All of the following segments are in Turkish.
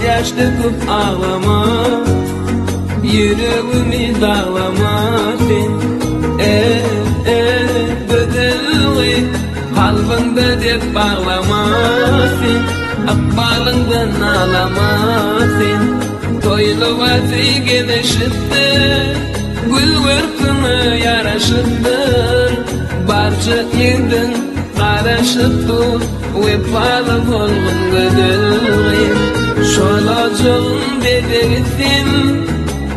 Yaşlıkıp ağlama, yüreğimi dağlama sen. Bedevi, kalbinde dep bağlama sen. Akbalından ağlama sen. Toylu vaziygen eşittir, gül vırkını yaraşıttır. Barca yedin qaraşıttır, vefalı olgun bedevi. Şolacağım bedersin,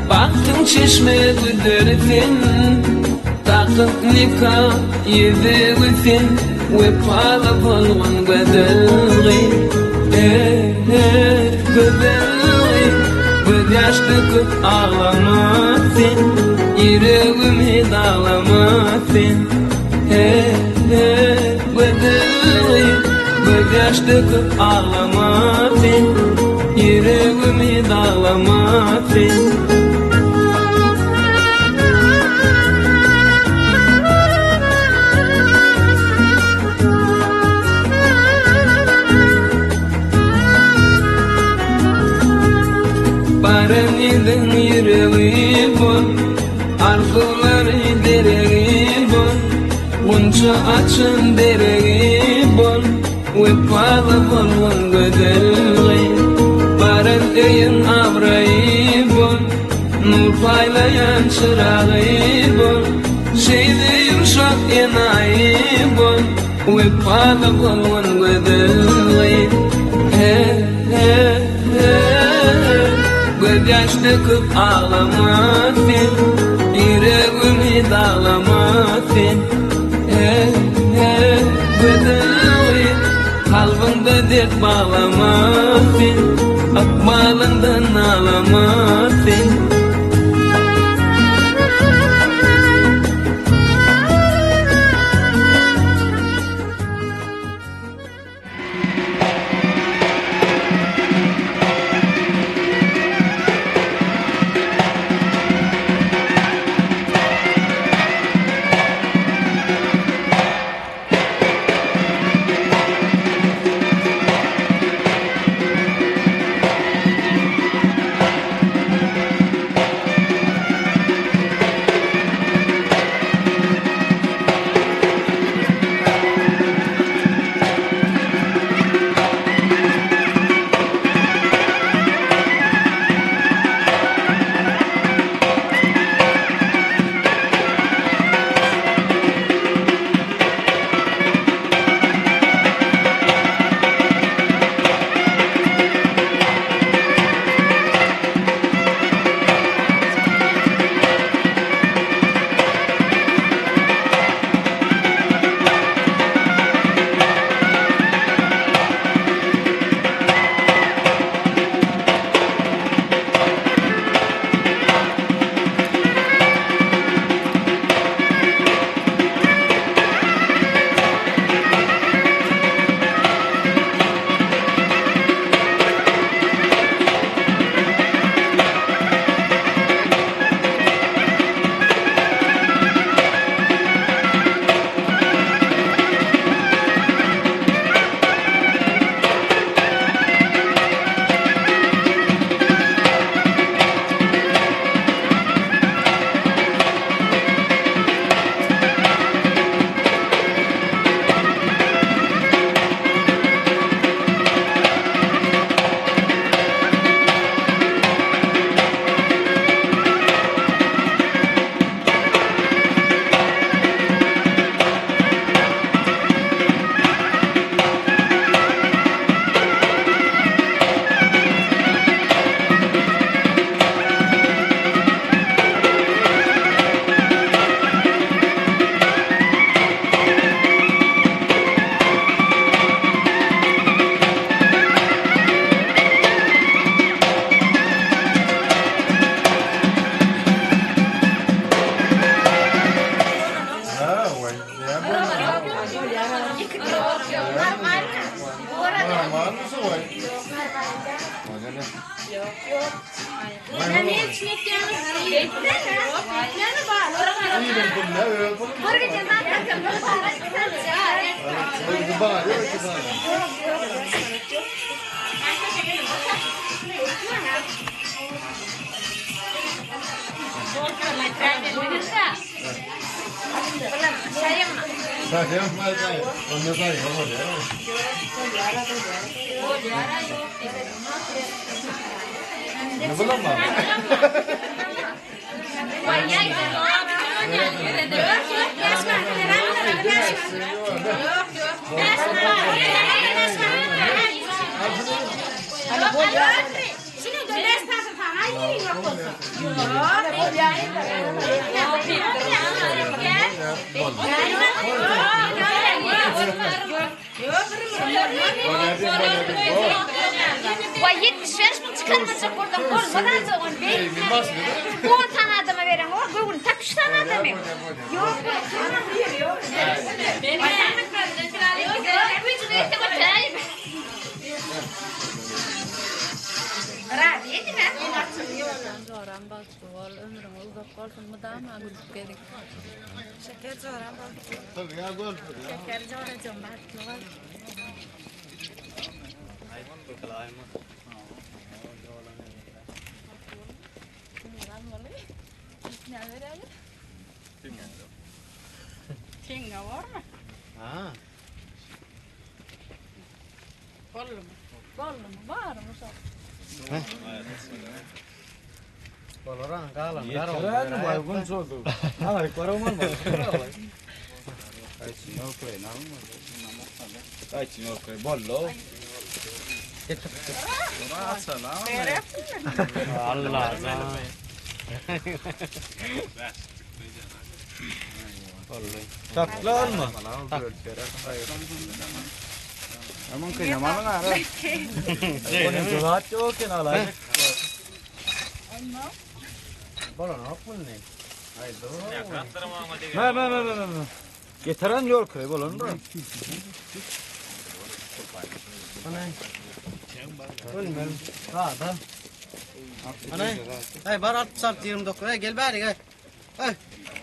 baktın çeşme güdersin. Takıp nikah yedirirsin, vefalı olgun bedevi. Bedevi, bir yaşlıkıp ağlama sen. Yüreğimi dağlama sen. Bedevi, bir yaşlıkıp ağlama sen. Yüreğimi dağlama sen. Paranidin yüreği bol, arzuları dereği bol. Bunca açın dereği bol, vefalı olgun güzelliği. Eyin avrayı bol, nur paylayan çırağı bol. Şeyde yumuşak enayi bol, vefalı olgun güzelliği. döküp ağlama sen, yüreğimi dağlama sen. Bedavi, kalbinde dert bağlama sen, akmalından ağlama sen. Vay 75 bin çıkartacak oradan olmadan da on değil. 10 tane adama veren o, bugün tak 3 tane adam yok. Yok, yok. Ben Rabi yedi mi? Zoran balçıval, ömrüm uzak olsun mu daha mı gülüp gelin? Şeker zoran balçıval. Şeker zoran balçıval. Tinga var mı? Ha. Kollu mu? Kollu mu? Var mı? Koloran kalan Keren bay bun soldu. Ay koraman mı? Kaçın yok koy, bollo. Getir. Allah. Tatlı olma. Aman kıyamalı ne ara? Onun curaat yok ki alacak. Bana ne yapın ne? Ne. Getiren yol köy bolun mu? Ölmem. Ha da. Ana. Hey bar 29. Gel bari gel. Hey.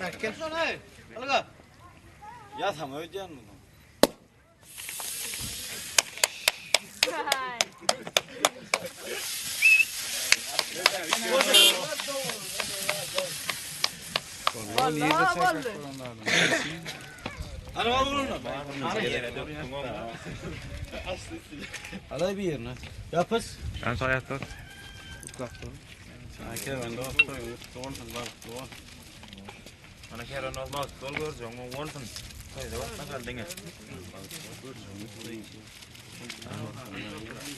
Bak gel. Hey. Alga. Ya tam ödeyen mi? Ana var bunun da. Alay bir yerine. Yapız. Ben hayatta. Ana kere normal sol göreceğim o olsun. Haydi bak nasıl denge.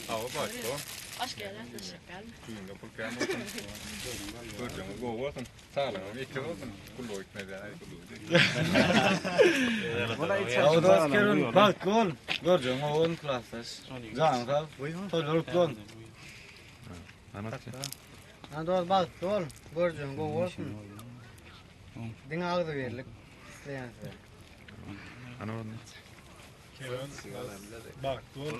Ava bak o. Hoş geldin. Teşekkürler. Kuyunda program olsun. Göreceğim o olsun. Sağlam iki olsun. Kullu ikne de ay kullu. Ya da askerin bak gol. Göreceğim o on klasas. Can kal. Tolur gol. Anlatacağım. Ha doğru bak doğru. Göreceğim go olsun. Dina ağdı verirlik. İsteyen. Anladın. Bak gol. Gol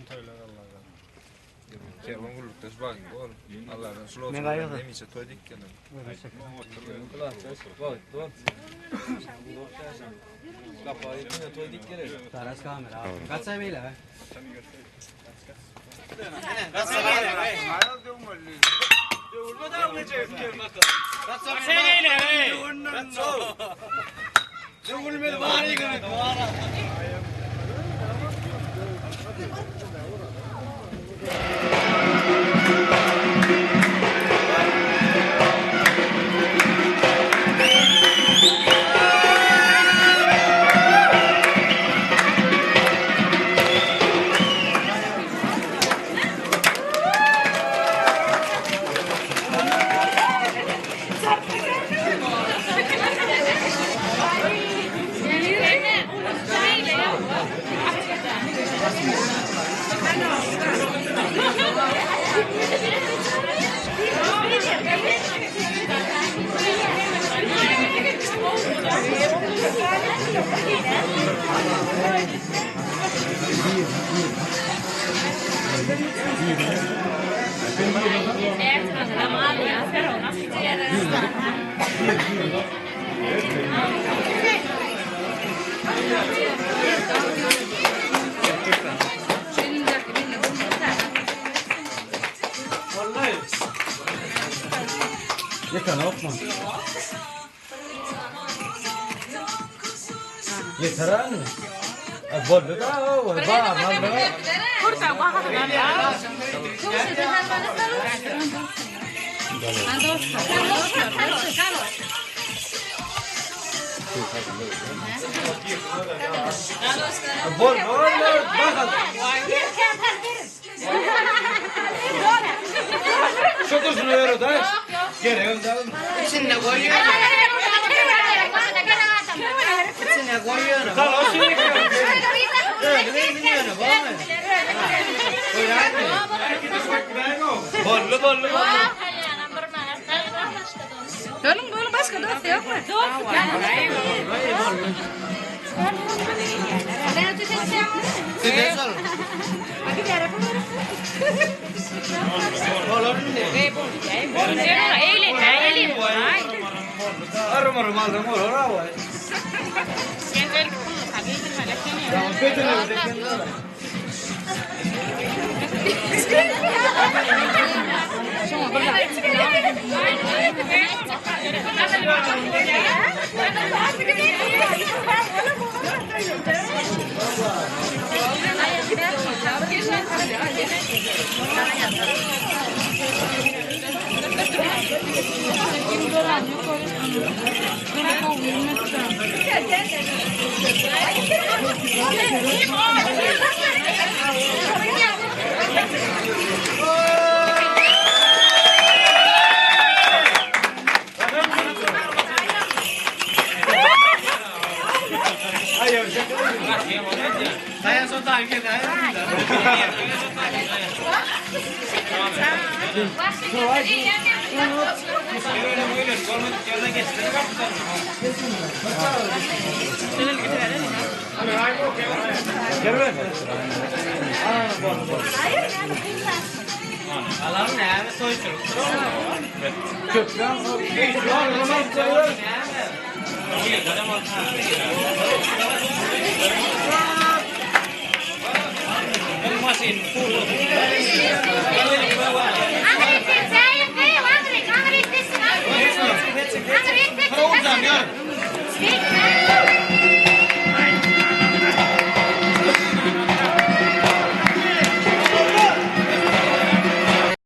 söyler Allah'tan. Kervan kulluktaş bak gol. Allah'tan slow. Ne gayret? Neyse toydik gene. Klasas bak gol. Kafayı yine toydik gelir. Taras kamera. Kaç sayıyla be? Yeter okma. Yeter anne. Bol da o ba mal. Kurta bakalım. Bol bakalım. Şu dursun öyle da. Gene önde. İçine koyuyor. İçine koyuyor. Kal o şimdi. Öyle gidiyor baba. Bollu. Gölün başka dost yok mu? Arım aldım oraya var. Gel. Alarm ne? Soyucu. Angret,